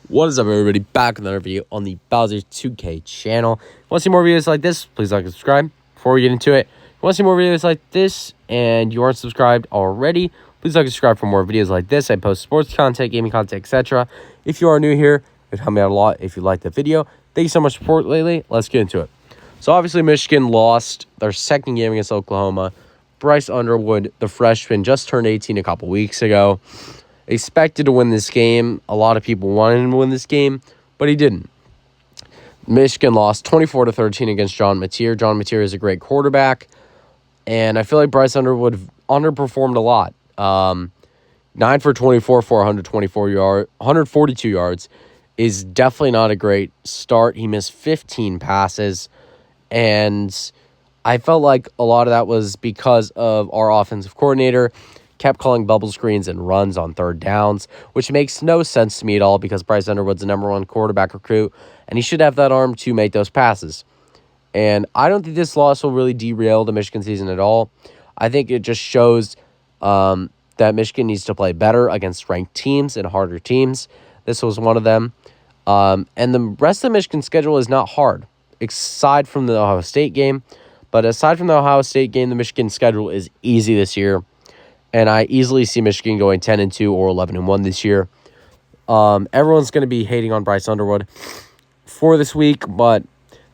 What is up, everybody? Back with another video on the Bowser 2K channel. If you want to see more videos like this, please like and subscribe. Before we get into it, if you want to see more videos like this and you aren't subscribed already, please like and subscribe for more videos like this. I post sports content, gaming content, etc. If you are new here, it would help me out a lot if you like the video. Thank you so much for support lately. Let's get into it. So obviously Michigan lost their second game against Oklahoma. Bryce Underwood, the freshman, just turned 18 a couple weeks ago. Expected to win this game. A lot of people wanted him to win this game, but he didn't. Michigan lost 24-13 against John Mateer. John Mateer is a great quarterback, and I feel like Bryce Underwood underperformed a lot. 9 for 24 for 142 yards is definitely not a great start. He missed 15 passes, and I felt like a lot of that was because of our offensive coordinator kept calling bubble screens and runs on third downs, which makes no sense to me at all because Bryce Underwood's the #1 quarterback recruit, and he should have that arm to make those passes. And I don't think this loss will really derail the Michigan season at all. I think it just shows that Michigan needs to play better against ranked teams and harder teams. This was one of them. And the rest of the Michigan schedule is not hard, aside from the Ohio State game. But aside from the Ohio State game, the Michigan schedule is easy this year. And I easily see Michigan going 10-2 or 11-1 this year. Everyone's going to be hating on Bryce Underwood for this week, but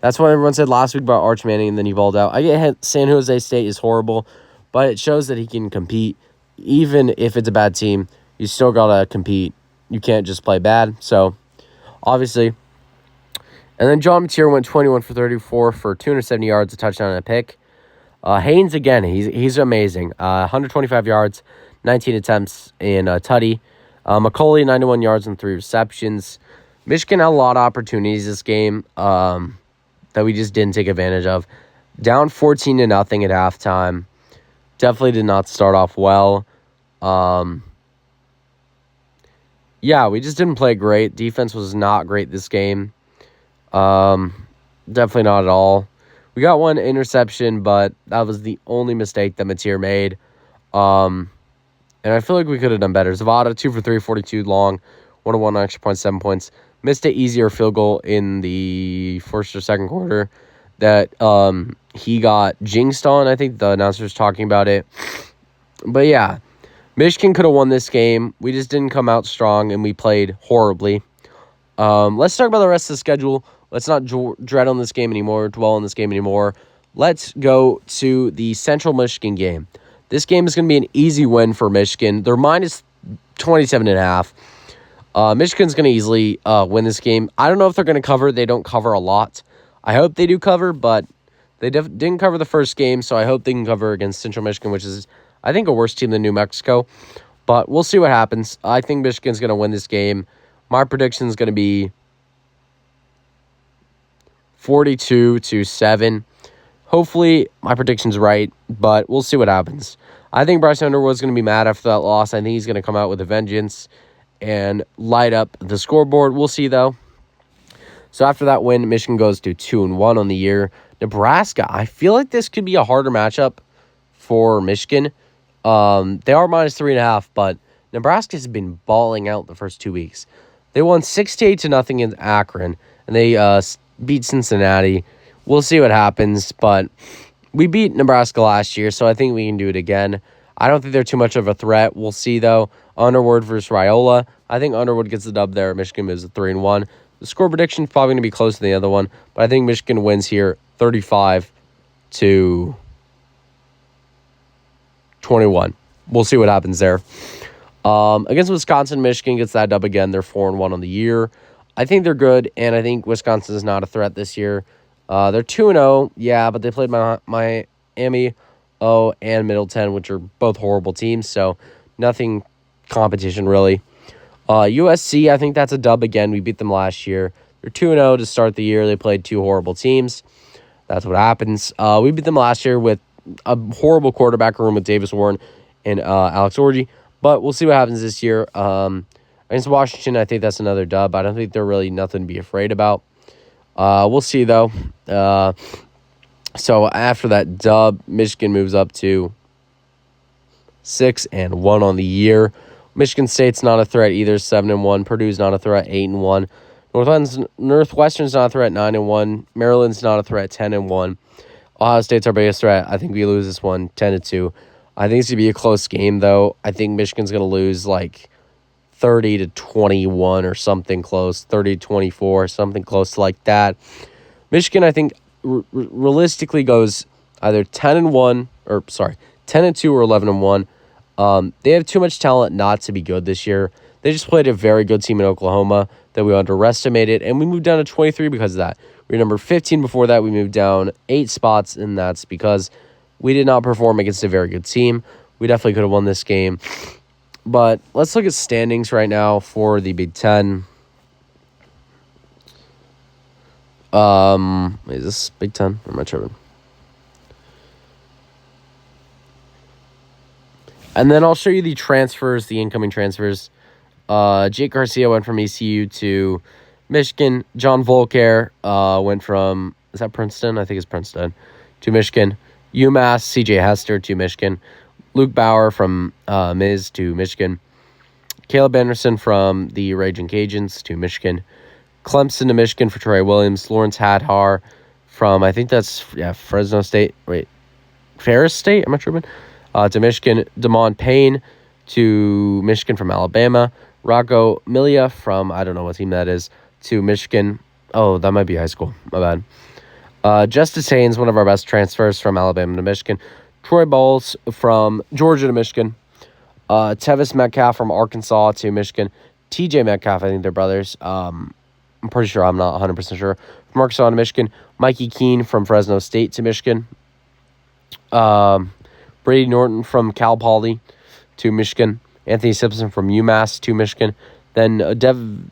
that's what everyone said last week about Arch Manning, and then he balled out. I get San Jose State is horrible, but it shows that he can compete. Even if it's a bad team, you still got to compete. You can't just play bad. So, obviously. And then John Mateer went 21 for 34 for 270 yards, a touchdown, and a pick. Haynes, again, he's amazing. 125 yards, 19 attempts in tutty. McCauley, 91 yards and 3 receptions. Michigan had a lot of opportunities this game that we just didn't take advantage of. Down 14-0 at halftime. Definitely did not start off well. Yeah, we just didn't play great. Defense was not great this game. Definitely not at all. We got one interception, but that was the only mistake that Mateer made. And I feel like we could have done better. Zavada, 2 for 3, 42 long, 101 extra points, 7 points. Missed an easier field goal in the first or second quarter that he got jinxed on. I think the announcer was talking about it. But yeah, Michigan could have won this game. We just didn't come out strong, and we played horribly. Let's talk about the rest of the schedule. Let's not dwell on this game anymore. Let's go to the Central Michigan game. This game is going to be an easy win for Michigan. They're minus 27.5. Michigan's going to easily win this game. I don't know if they're going to cover. They don't cover a lot. I hope they do cover, but they didn't cover the first game, so I hope they can cover against Central Michigan, which is, I think, a worse team than New Mexico. But we'll see what happens. I think Michigan's going to win this game. My prediction is going to be 42-7. Hopefully, my prediction's right, but we'll see what happens. I think Bryce Underwood's going to be mad after that loss. I think he's going to come out with a vengeance and light up the scoreboard. We'll see, though. So after that win, Michigan goes to 2-1 on the year. Nebraska, I feel like this could be a harder matchup for Michigan. They are minus 3.5, but Nebraska's been balling out the first 2 weeks. They won 68-0 in Akron, and they beat Cincinnati. We'll see what happens, but we beat Nebraska last year, so I think we can do it again. I don't think they're too much of a threat. We'll see, though. Underwood versus Raiola. I think Underwood gets the dub there. Michigan moves to 3-1. The score prediction is probably going to be close to the other one, but I think Michigan wins here 35-21. We'll see what happens there. Against Wisconsin, Michigan gets that dub again. They're 4-1 on the year. I think they're good, and I think Wisconsin is not a threat this year. They're 2-0, yeah, but they played Miami, and Middleton, which are both horrible teams, so nothing competition, really. USC, I think that's a dub again. We beat them last year. They're 2-0 to start the year. They played two horrible teams. That's what happens. We beat them last year with a horrible quarterback room with Davis Warren and Alex Orji, but we'll see what happens this year. Against Washington, I think that's another dub. I don't think they're really nothing to be afraid about. We'll see, though. So after that dub, Michigan moves up to 6-1 on the year. Michigan State's not a threat either, 7-1. Purdue's not a threat, 8-1. Northwestern's not a threat, 9-1. Maryland's not a threat, 10-1. Ohio State's our biggest threat. I think we lose this one, 10-2. I think it's gonna be a close game though. I think Michigan's gonna lose like 30-21 or something close, 30-24, something close to like that. Michigan, I think, realistically goes either 10-1 or 10-2 or 11-1. They have too much talent not to be good this year. They just played a very good team in Oklahoma that we underestimated, and we moved down to 23 because of that. We were number 15 before that. We moved down 8 spots, and that's because we did not perform against a very good team. We definitely could have won this game. But let's look at standings right now for the Big Ten. Is this Big Ten? Or am I tripping? And then I'll show you the transfers, the incoming transfers. Jake Garcia went from ECU to Michigan. John Volker went from, is that Princeton? I think it's Princeton. To Michigan. UMass, CJ Hester to Michigan. Luke Bauer from Miz to Michigan. Caleb Anderson from the Raging Cajuns to Michigan. Clemson to Michigan for Trey Williams. Lawrence Hadhar from, I think that's, Fresno State. Ferris State? Am I tripping? To Michigan. Damon Payne to Michigan from Alabama. Rocco Milia from, I don't know what team that is, to Michigan. Oh, that might be high school. My bad. Justice Haynes, one of our best transfers from Alabama to Michigan. Troy Bowles from Georgia to Michigan. Tevis Metcalf from Arkansas to Michigan. TJ Metcalf, I think they're brothers. I'm pretty sure. I'm not 100% sure. From Arkansas to Michigan. Mikey Keene from Fresno State to Michigan. Brady Norton from Cal Poly to Michigan. Anthony Simpson from UMass to Michigan. Then Donovan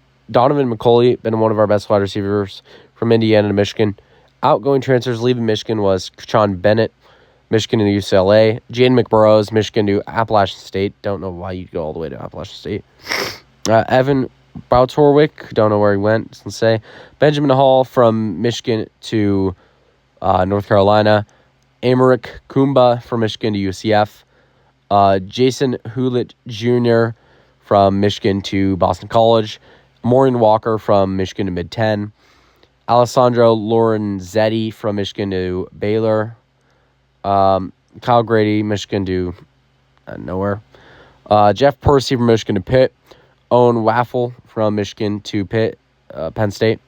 McCulley, been one of our best wide receivers from Indiana to Michigan. Outgoing transfers leaving Michigan was Sean Bennett, Michigan to UCLA. Jaden McBurrows, Michigan to Appalachian State. Don't know why you'd go all the way to Appalachian State. Evan Boutorwick, don't know where he went, doesn't say. Benjamin Hall from Michigan to North Carolina. Amarick Kumba from Michigan to UCF. Jason Hewlett Jr. from Michigan to Boston College. Maureen Walker from Michigan to Mid-10. Alessandro Lorenzetti from Michigan to Baylor. Kyle Grady, Michigan to nowhere. Jeff Percy from Michigan to Pitt. Owen Waffle from Michigan to Pitt, Penn State.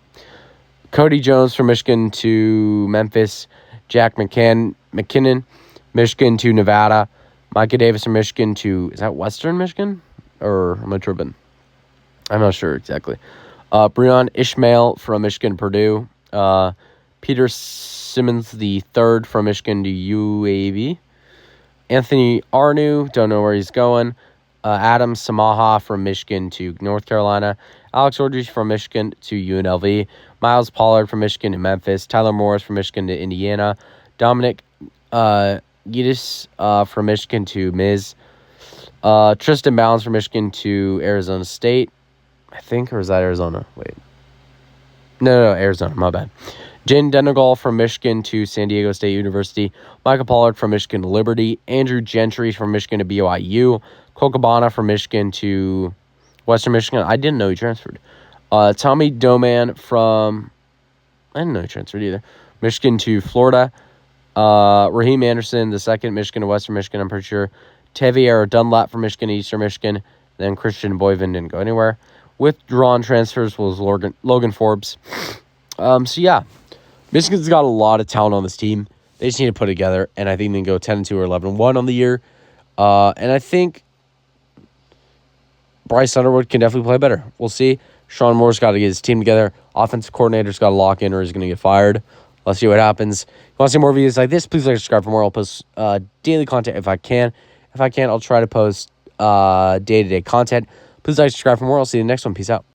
Cody Jones from Michigan to Memphis. Jack McKinnon, Michigan to Nevada. Micah Davis from Michigan to, is that Western Michigan? Or am I tripping? I'm not sure exactly. Breon Ishmael from Michigan to Purdue. Peter Simmons III from Michigan to UAB. Anthony Arnu, don't know where he's going. Adam Samaha from Michigan to North Carolina. Alex Ordridge from Michigan to UNLV. Miles Pollard from Michigan to Memphis. Tyler Morris from Michigan to Indiana. Dominic Giddis from Michigan to Miz. Tristan Bounds from Michigan to Arizona State. I think, or is that Arizona? Wait. No, Arizona. My bad. Jane Denegal from Michigan to San Diego State University. Michael Pollard from Michigan to Liberty. Andrew Gentry from Michigan to BYU. Cole Cabana from Michigan to Western Michigan. I didn't know he transferred. Tommy Doman from, I didn't know he transferred either, Michigan to Florida. Raheem Anderson, the second, Michigan to Western Michigan, I'm pretty sure. Tavier Dunlap from Michigan to Eastern Michigan. Then Christian Boyvin didn't go anywhere. Withdrawn transfers was Logan Forbes. So yeah, Michigan's got a lot of talent on this team. They just need to put it together, and I think they can go 10-2 or 11-1 on the year. And I think Bryce Underwood can definitely play better. We'll see. Sean Moore's got to get his team together. Offensive coordinator's got to lock in or he's going to get fired. Let's see what happens. If you want to see more videos like this, please like and subscribe for more. I'll post daily content if I can. If I can't, I'll try to post day-to-day content. Please like and subscribe for more. I'll see you in the next one. Peace out.